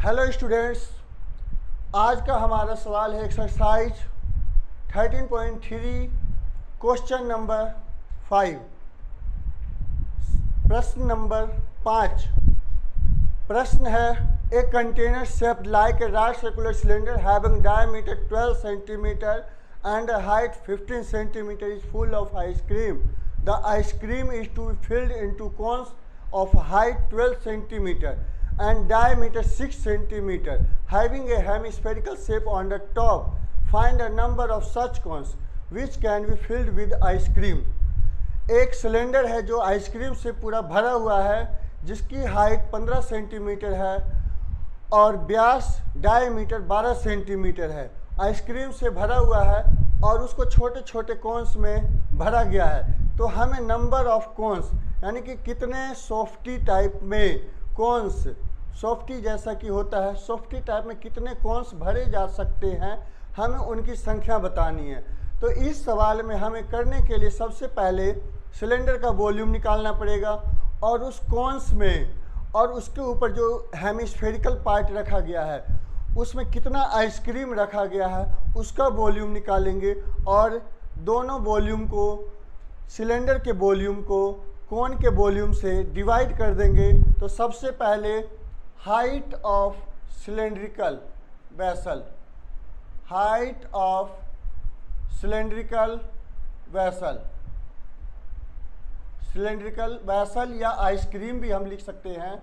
Hello students, आज का हमारा सवाल है एक्सरसाइज 13.3 क्वेश्चन नंबर 5। प्रश्न नंबर 5। प्रश्न है a container shaped like a right circular cylinder having diameter 12 cm and a height 15 cm is full of ice cream. The ice cream is to be filled into cones of height 12 cm and diameter 6 cm having a hemispherical shape on the top. Find a number of such cones which can be filled with ice cream. एक cylinder है जो ice cream से पूरा भरा हुआ है, जिसकी height 15 centimetre है और व्यास डायमीटर 12 सेंटीमीटर है। आइसक्रीम से भरा हुआ है और उसको छोटे छोटे कोन्स में भरा गया है। तो हमें नंबर ऑफ कोन्स यानी कि कितने सॉफ्टी टाइप में कोन्स, सॉफ्टी जैसा कि होता है, सॉफ्टी टाइप में कितने कोन्स भरे जा सकते हैं, हमें उनकी संख्या बतानी है। तो इस सवाल में हमें करने के लिए सबसे पहले सिलेंडर का वॉल्यूम निकालना पड़ेगा और उस कोन्स में और उसके ऊपर जो हेमिस्फेरिकल पार्ट रखा गया है उसमें कितना आइसक्रीम रखा गया है उसका वॉल्यूम निकालेंगे और दोनों वॉल्यूम को, सिलेंडर के वॉल्यूम को कोन के वॉल्यूम से डिवाइड कर देंगे। तो सबसे पहले height of cylindrical vessel, height of cylindrical vessel, cylindrical vessel या आइसक्रीम भी हम लिख सकते हैं।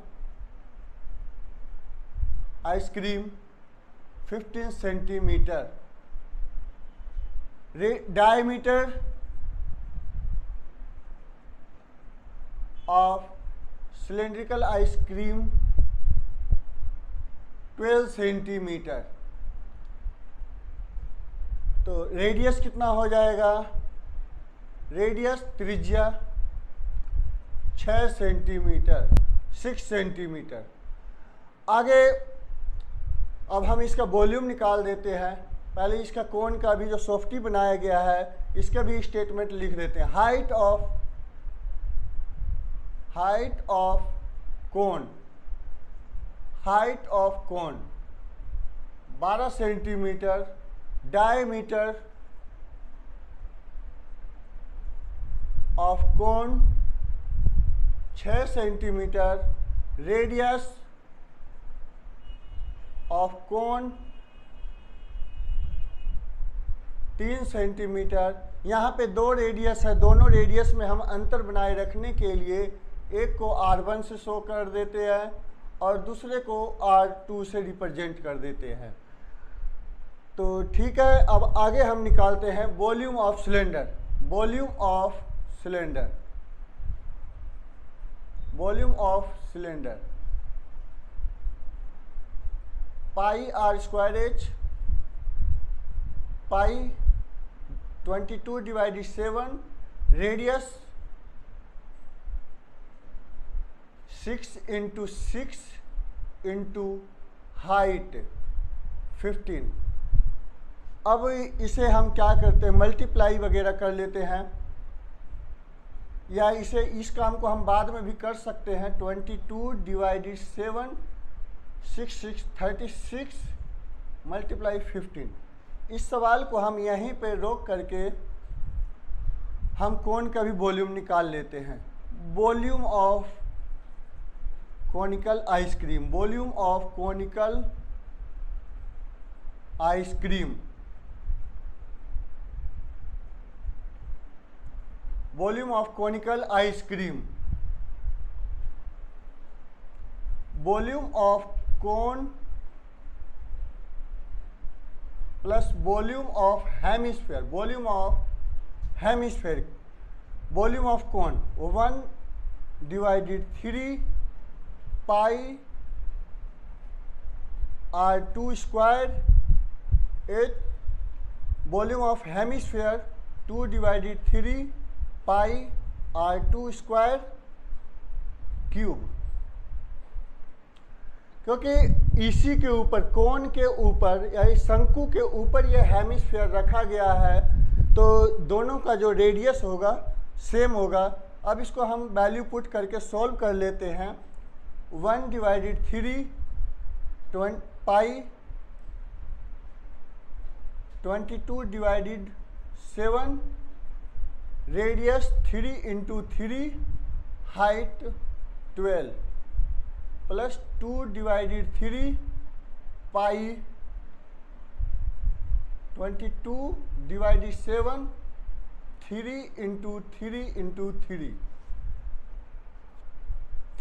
Ice cream 15 centimetre, diameter of cylindrical ice cream 12 centimetre. तो रेडियस कितना हो जाएगा? रेडियस त्रिज्या 6 सेंटीमीटर, 6 सेंटीमीटर। आगे अब हम इसका वॉल्यूम निकाल देते हैं। पहले इसका कोन का भी जो सॉफ्टी बनाया गया है इसका भी स्टेटमेंट लिख देते हैं। Height of cone, height of cone 12 centimetre, diameter of cone 6 centimetre, radius of cone 3 centimetre. यहाँ पे दो रेडियस है, दोनों रेडियस में हम अंतर बनाए रखने के लिए एक को R1 से शो कर देते हैं और दूसरे को R2 से रिप्रेजेंट कर देते हैं। तो ठीक है, अब आगे हम निकालते हैं volume of cylinder. Volume of cylinder, volume of cylinder pi r square h, pi 22/7, radius 6 × 6 × height 15। अब इसे हम क्या करते हैं, मल्टीप्लाई वगैरह कर लेते हैं या इस काम को हम बाद में भी कर सकते हैं। 22/7 6 36 मल्टीप्लाई 15। इस सवाल को हम यहीं पे रोक करके हम कोन का भी वॉल्यूम निकाल लेते हैं। Volume of conical ice cream, volume of conical ice cream, volume of conical ice cream, volume of cone plus volume of hemisphere, volume of hemisphere, volume of cone 1/3 pi R2 square H, volume of hemisphere 2/3 pi R2 square cube. क्योंकि इसी के ऊपर, कोन के ऊपर या शंकु के ऊपर यह हेमिस्फीयर रखा गया है, तो दोनों का जो रेडियस होगा सेम होगा। अब इसको हम वैल्यू पुट करके सॉल्व कर लेते हैं। 1/3 पाई 22 divided 7, radius 3 into 3, height 12 plus 2 divided 3 पाई 22 डिवाइडेड 7, 3 इंटू 3 इंटू 3,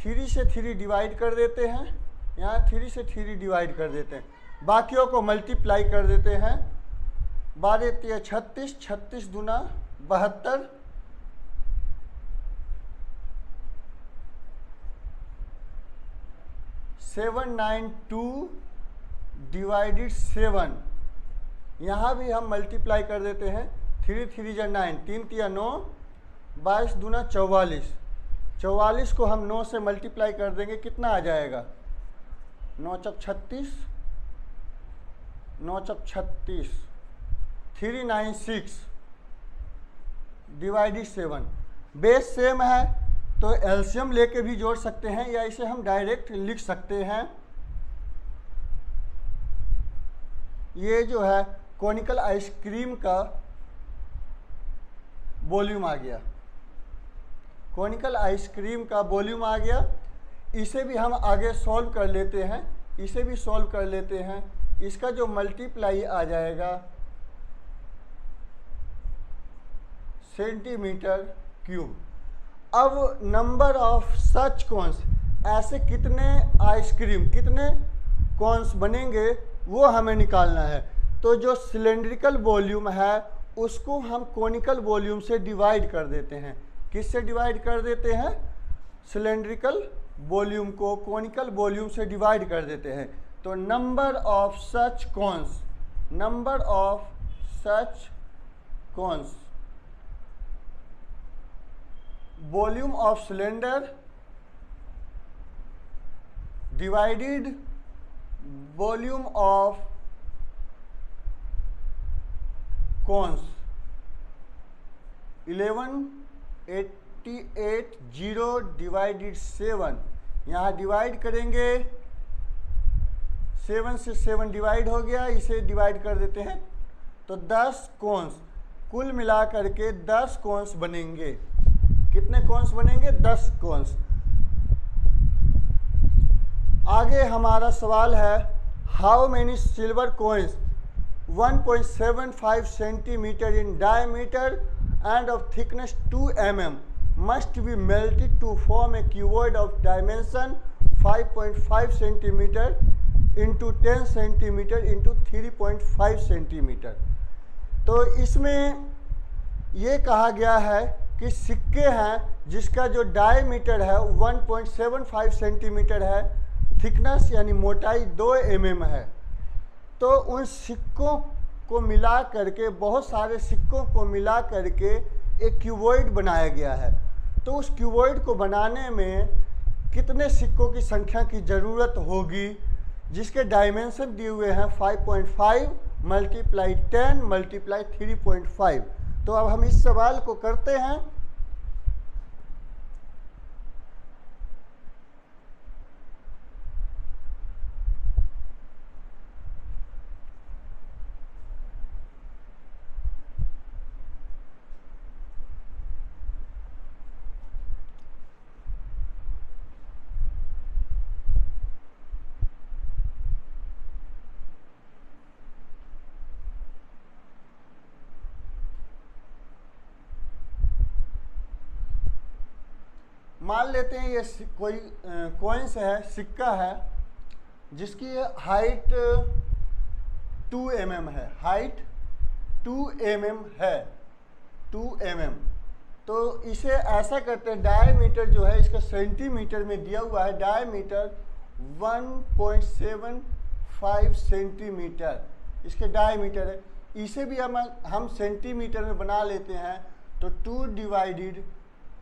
3 से 3 डिवाइड कर देते हैं, यहाँ 3 से 3 डिवाइड कर देते हैं, बाकियों को मल्टीप्लाई कर देते हैं। 12 3 36, 36 दूना 72, 792 डिवाइडेड 7, यहाँ भी हम मल्टीप्लाई कर देते हैं। 3 3 जा 9, 3 3 9, 22 दूना 44, 44 को हम 9 से मल्टीप्लाई कर देंगे, कितना आ जाएगा? 9 चक 36, 9 चक 36, 396 डिवाइडेड 7। बेस सेम है तो एलसीएम लेके भी जोड़ सकते हैं या इसे हम डायरेक्ट लिख सकते हैं। ये जो है कॉनिकल आइसक्रीम का वॉल्यूम आ गया, कॉनिकल आइसक्रीम का वॉल्यूम आ गया। इसे भी हम आगे सॉल्व कर लेते हैं, इसे भी सॉल्व कर लेते हैं। इसका जो मल्टीप्लाई आ जाएगा सेंटीमीटर क्यूब। अब नंबर ऑफ सच कॉन्स, ऐसे कितने आइसक्रीम, कितने कॉन्स बनेंगे वो हमें निकालना है। तो जो सिलेंड्रिकल वॉल्यूम है उसको हम कॉनिकल वॉल्यूम से डिवाइड कर देते हैं। किससे डिवाइड कर देते हैं? सिलेंड्रिकल वॉल्यूम को कॉनिकल वॉल्यूम से डिवाइड कर देते हैं। तो number of such cons, number of such cons, volume of cylinder divided volume of cons 11,880 divided 7। यहाँ डिवाइड करेंगे, 7 से 7 डिवाइड हो गया, इसे डिवाइड कर देते हैं तो 10 कॉन्स, कुल मिला करके 10 कॉन्स बनेंगे। कितने कॉन्स बनेंगे? 10 कॉन्स। आगे हमारा सवाल है, how many silver coins 1.75 centimetre in diameter and of thickness 2 mm must be melted to form a cuboid of dimension 5.5 centimeter into 10 centimeter into 3.5 centimeter। तो इसमें ये कहा गया है कि सिक्के हैं जिसका जो डायमीटर है 1.75 सेंटीमीटर है, थिकनेस यानी मोटाई 2 mm है। तो उन सिक्कों को मिला करके, बहुत सारे सिक्कों को मिला करके एक क्यूबॉइड बनाया गया है। तो उस क्यूबॉइड को बनाने में कितने सिक्कों की संख्या की ज़रूरत होगी, जिसके डायमेंशन दिए हुए हैं 5.5 मल्टीप्लाई 10 मल्टीप्लाई 3.5। तो अब हम इस सवाल को करते हैं। मान लेते हैं ये कोई कॉइन्स है, सिक्का है, जिसकी हाइट 2 mm है, हाइट 2 mm है, 2 mm। तो इसे ऐसा करते हैं, डायमीटर जो है इसका सेंटीमीटर में दिया हुआ है, डायमीटर 1.75 सेंटीमीटर इसके डायमीटर है। इसे भी हम सेंटीमीटर में बना लेते हैं, तो 2 डिवाइडेड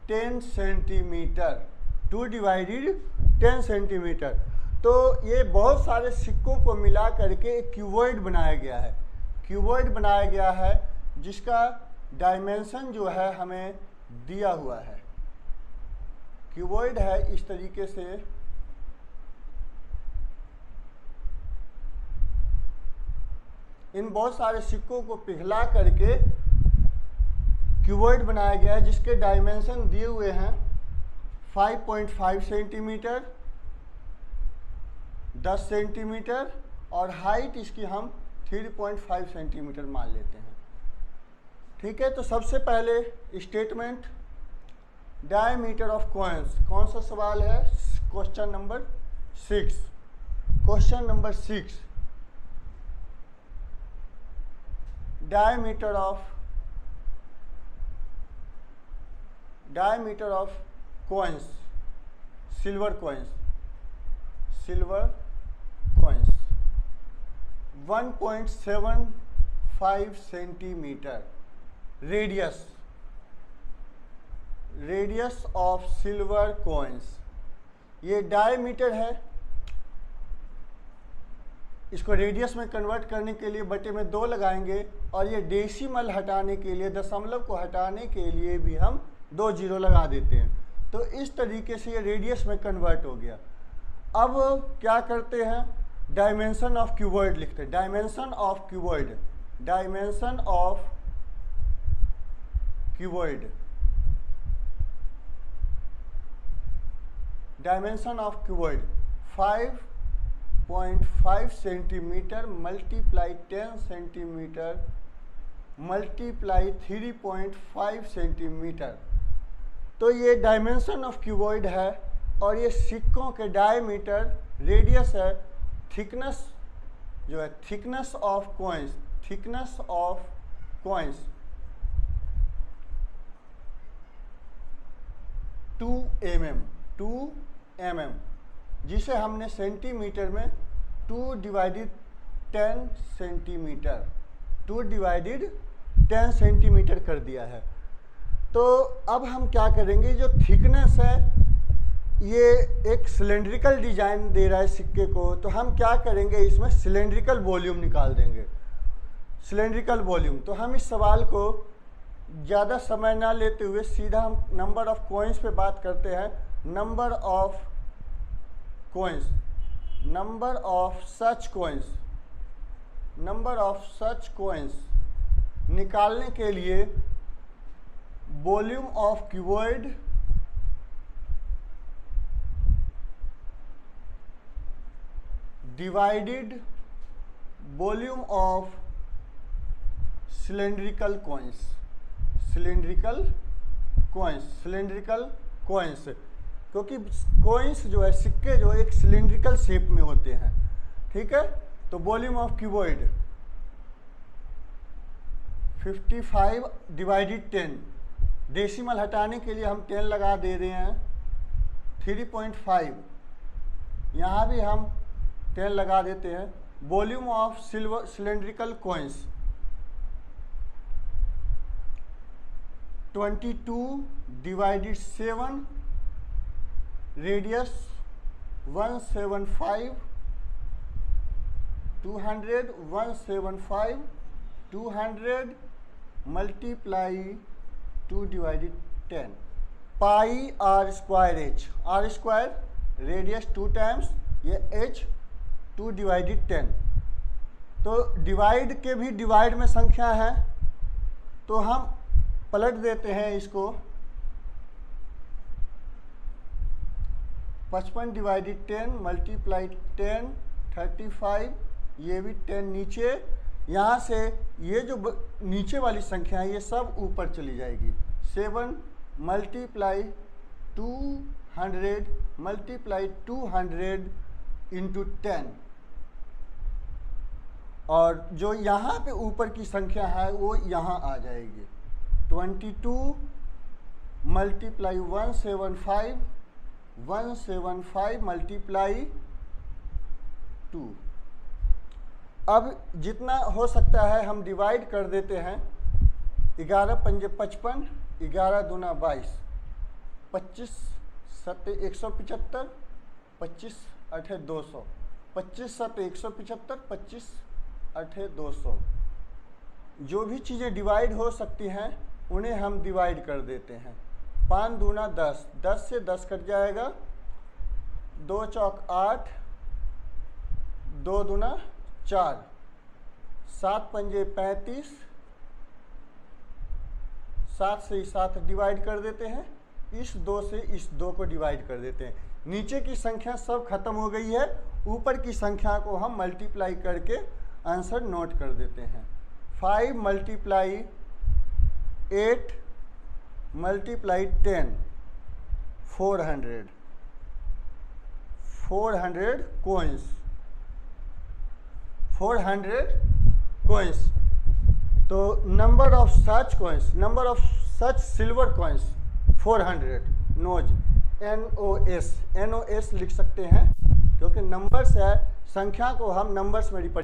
10 सेंटीमीटर, 2 डिवाइडेड 10 सेंटीमीटर। तो ये बहुत सारे सिक्कों को मिला करके एक क्यूबॉइड बनाया गया है, क्यूबॉइड बनाया गया है जिसका डायमेंशन जो है हमें दिया हुआ है। क्यूबॉइड है इस तरीके से, इन बहुत सारे सिक्कों को पिघला करके क्यूबॉइड बनाया गया है, जिसके डायमेंशन दिए हुए हैं 5.5 सेंटीमीटर, 10 सेंटीमीटर और हाइट इसकी हम 3.5 सेंटीमीटर मान लेते हैं। ठीक है, तो सबसे पहले स्टेटमेंट डायमीटर ऑफ कॉइन्स। कौन सा सवाल है? Question number 6। Question number 6, diameter of coins, silver coins 1.75 centimetre. Radius of silver coins, ये डायमीटर है, इसको रेडियस में कन्वर्ट करने के लिए बटे में 2 लगाएंगे और ये डेसिमल हटाने के लिए, दशमलव को हटाने के लिए भी हम 2 जीरो लगा देते हैं। तो इस तरीके से ये रेडियस में कन्वर्ट हो गया। अब क्या करते हैं? डायमेंशन ऑफ क्यूबॉइड लिखते हैं। Dimension of cuboid 5.5 centimetre multiply 10 centimetre multiply 3.5 centimetre. तो ये डायमेंशन ऑफ क्यूबॉइड है और ये सिक्कों के डायमीटर, रेडियस है, थिकनेस जो है थिकनेस ऑफ कॉइन्स 2 mm, जिसे हमने सेंटीमीटर में 2/10 सेंटीमीटर कर दिया है। तो अब हम क्या करेंगे? जो थिकनेस है, ये एक सिलेंड्रिकल डिजाइन दे रहा है सिक्के को, तो हम क्या करेंगे? इसमें सिलेंड्रिकल वॉल्यूम निकाल देंगे। सिलेंड्रिकल वॉल्यूम, तो हम इस सवाल को ज़्यादा समय ना लेते हुए सीधा हम नंबर ऑफ कॉइन्स पे बात करते हैं। नंबर ऑफ सच कॉइन्स निकालने के लिए volume of cuboid divided volume of cylindrical coins, क्योंकि कॉइन्स जो है, सिक्के जो एक सिलेंड्रिकल शेप में होते हैं। ठीक है, तो वॉल्यूम ऑफ क्यूबॉइड 55/10, डेसिमल हटाने के लिए हम 10 लगा दे रहे हैं, 3.5, यहाँ भी हम 10 लगा देते हैं। Volume of cylindrical coins 22/7, radius 175, 200 multiply 2/10 pi r square, radius 2 times, ये h 2/10। तो डिवाइड के भी डिवाइड में संख्या है, तो हम पलट देते हैं इसको। 55/10 मल्टीप्लाई 10, 35, ये भी 10 नीचे, यहाँ से ये जो नीचे वाली संख्या है ये सब ऊपर चली जाएगी। 7 मल्टीप्लाई 200 मल्टीप्लाई 200 इंटू 10, और जो यहाँ पे ऊपर की संख्या है वो यहाँ आ जाएगी। 22 मल्टीप्लाई 175 मल्टीप्लाई 2। अब जितना हो सकता है हम डिवाइड कर देते हैं। 11 पंजे 55, 11 दूना 22, 25 सत्ते 175, 25 अठे 200, 25 सत्ते 175, 25 अठे 200। जो भी चीज़ें डिवाइड हो सकती हैं उन्हें हम डिवाइड कर देते हैं। 5 दूना 10, 10 से 10 कट जाएगा, 2 चौक 8, 2 दूना 4, 7 पंजे 35, 7 से 7 डिवाइड कर देते हैं, इस 2 से इस 2 को डिवाइड कर देते हैं। नीचे की संख्या सब खत्म हो गई है, ऊपर की संख्या को हम मल्टीप्लाई करके आंसर नोट कर देते हैं। 5 मल्टीप्लाई 8 मल्टीप्लाई 10, 400 coins, 400 coins। तो number of such silver coins 400, nos NOS लिख सकते हैं, क्योंकि नंबर्स है, संख्या को हम नंबर्स में